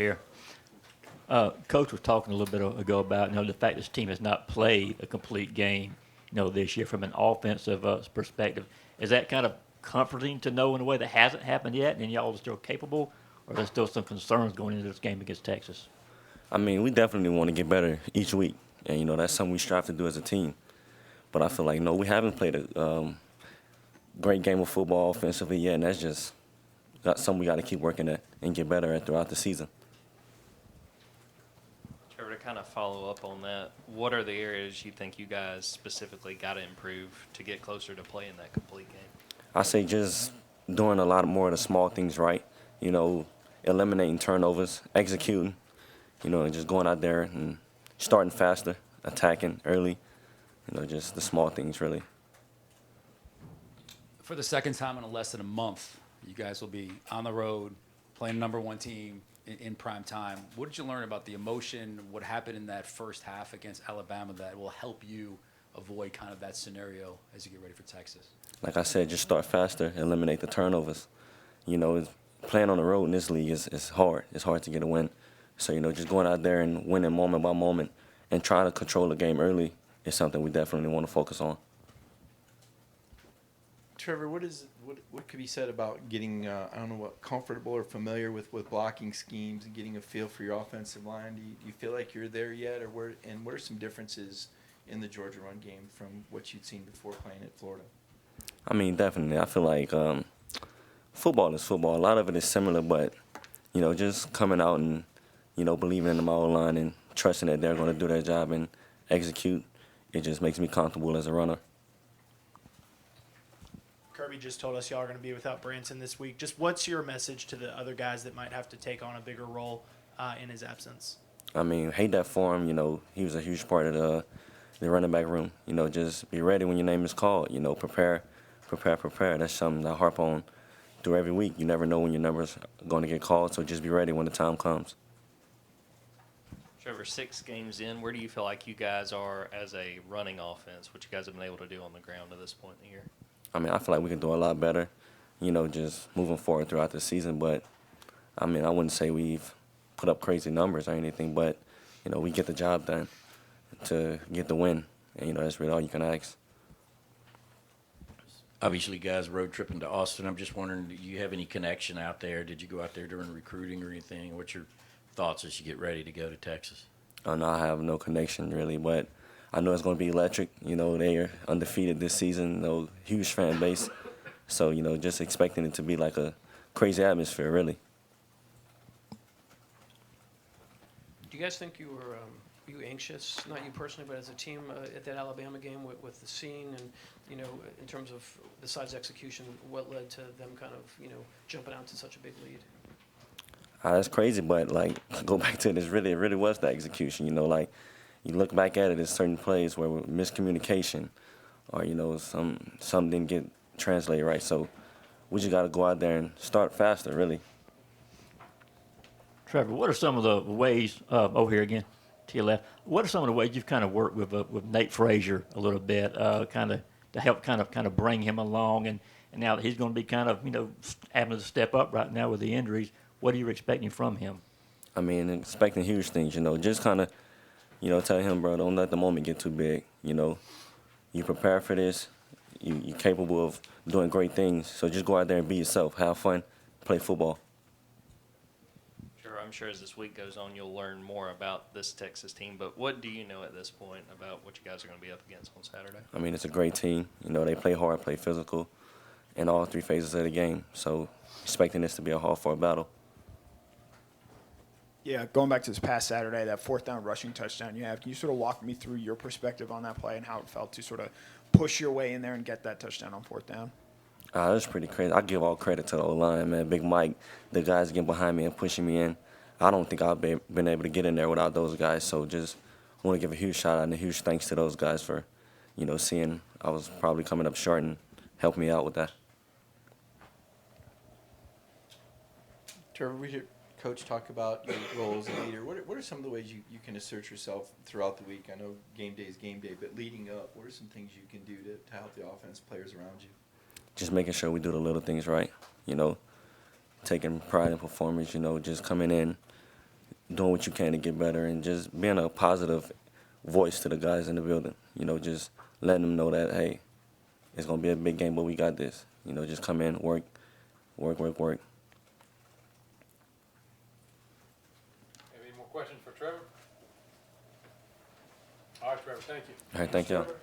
Here. Coach was talking a little bit ago about the fact this team has not played a complete game this year from an offensive perspective. Is that kind of comforting to know in a way that hasn't happened yet, and y'all are still capable, or there's still some concerns going into this game against Texas? I mean, we definitely want to get better each week, and that's something we strive to do as a team. But I feel like no, we haven't played a great game of football offensively yet, and that's just something we got to keep working at and get better at throughout the season. Trevor, to kind of follow up on that, what are the areas you think you guys specifically got to improve to get closer to playing that complete game? I say just doing a lot more of the small things right, eliminating turnovers, executing, and just going out there and starting faster, attacking early, just the small things really. For the second time in less than a month, you guys will be on the road playing number one team in prime time. What did you learn about the emotion, what happened in that first half against Alabama that will help you avoid kind of that scenario as you get ready for Texas? Like I said, just start faster, eliminate the turnovers. Playing on the road in this league is hard. It's hard to get a win. So, just going out there and winning moment by moment and trying to control the game early is something we definitely want to focus on. Trevor, what could be said about getting comfortable or familiar with blocking schemes and getting a feel for your offensive line? Do you feel like you're there yet, or what are some differences in the Georgia run game from what you'd seen before playing at Florida? I mean, definitely. I feel like football is football. A lot of it is similar, but just coming out and believing in the model line and trusting that they're going to do their job and execute, it just makes me comfortable as a runner. Kirby just told us y'all are going to be without Branson this week. Just what's your message to the other guys that might have to take on a bigger role in his absence? I mean, hate that for him. He was a huge part of the running back room. Just be ready when your name is called. Prepare. That's something I harp on through every week. You never know when your number's going to get called, so just be ready when the time comes. Trevor, 6 games in, where do you feel like you guys are as a running offense, what you guys have been able to do on the ground to this point in the year? I mean, I feel like we can do a lot better, just moving forward throughout the season. But, I mean, I wouldn't say we've put up crazy numbers or anything, but, we get the job done to get the win. And, that's really all you can ask. Obviously, guys, road tripping to Austin. I'm just wondering, do you have any connection out there? Did you go out there during recruiting or anything? What's your thoughts as you get ready to go to Texas? No, I have no connection, really, but I know it's going to be electric. They are undefeated this season, huge fan base. So, just expecting it to be like a crazy atmosphere, really. Do you guys think you were you anxious, not you personally, but as a team at that Alabama game with the scene and, in terms of besides execution, what led to them kind of, jumping out to such a big lead? That's crazy, but, go back to it really was the execution, you look back at it, there's certain plays where miscommunication or, some didn't get translated right. So we just got to go out there and start faster, really. Trevor, what are some of the ways, over here again, to your left, what are some of the ways you've kind of worked with Nate Frazier a little bit, kind of to help kind of bring him along, and now that he's going to be kind of, having to step up right now with the injuries, what are you expecting from him? I mean, expecting huge things, just kind of, tell him, bro, don't let the moment get too big, You prepare for this, you're capable of doing great things, so just go out there and be yourself, have fun, play football. I'm sure as this week goes on, you'll learn more about this Texas team. But what do you know at this point about what you guys are going to be up against on Saturday? I mean, it's a great team. They play hard, play physical in all 3 phases of the game. So expecting this to be a hard-fought battle. Yeah, going back to this past Saturday, that 4th down rushing touchdown you have, can you sort of walk me through your perspective on that play and how it felt to sort of push your way in there and get that touchdown on 4th down? It was pretty crazy. I give all credit to the O-line, man. Big Mike, the guys getting behind me and pushing me in. I don't think I've been able to get in there without those guys. So just want to give a huge shout out and a huge thanks to those guys for, seeing I was probably coming up short and helping me out with that. Trevor, we hear Coach talk about your role as a leader. What are some of the ways you can assert yourself throughout the week? I know game day is game day, but leading up, what are some things you can do to help the offense, players around you? Just making sure we do the little things right, taking pride in performance, just coming in, doing what you can to get better and just being a positive voice to the guys in the building. You know, just letting them know that, hey, it's going to be a big game, but we got this. You know, just come in, work. Any more questions for Trevor? All right, Trevor, thank you. All right, thank y'all. Trevor,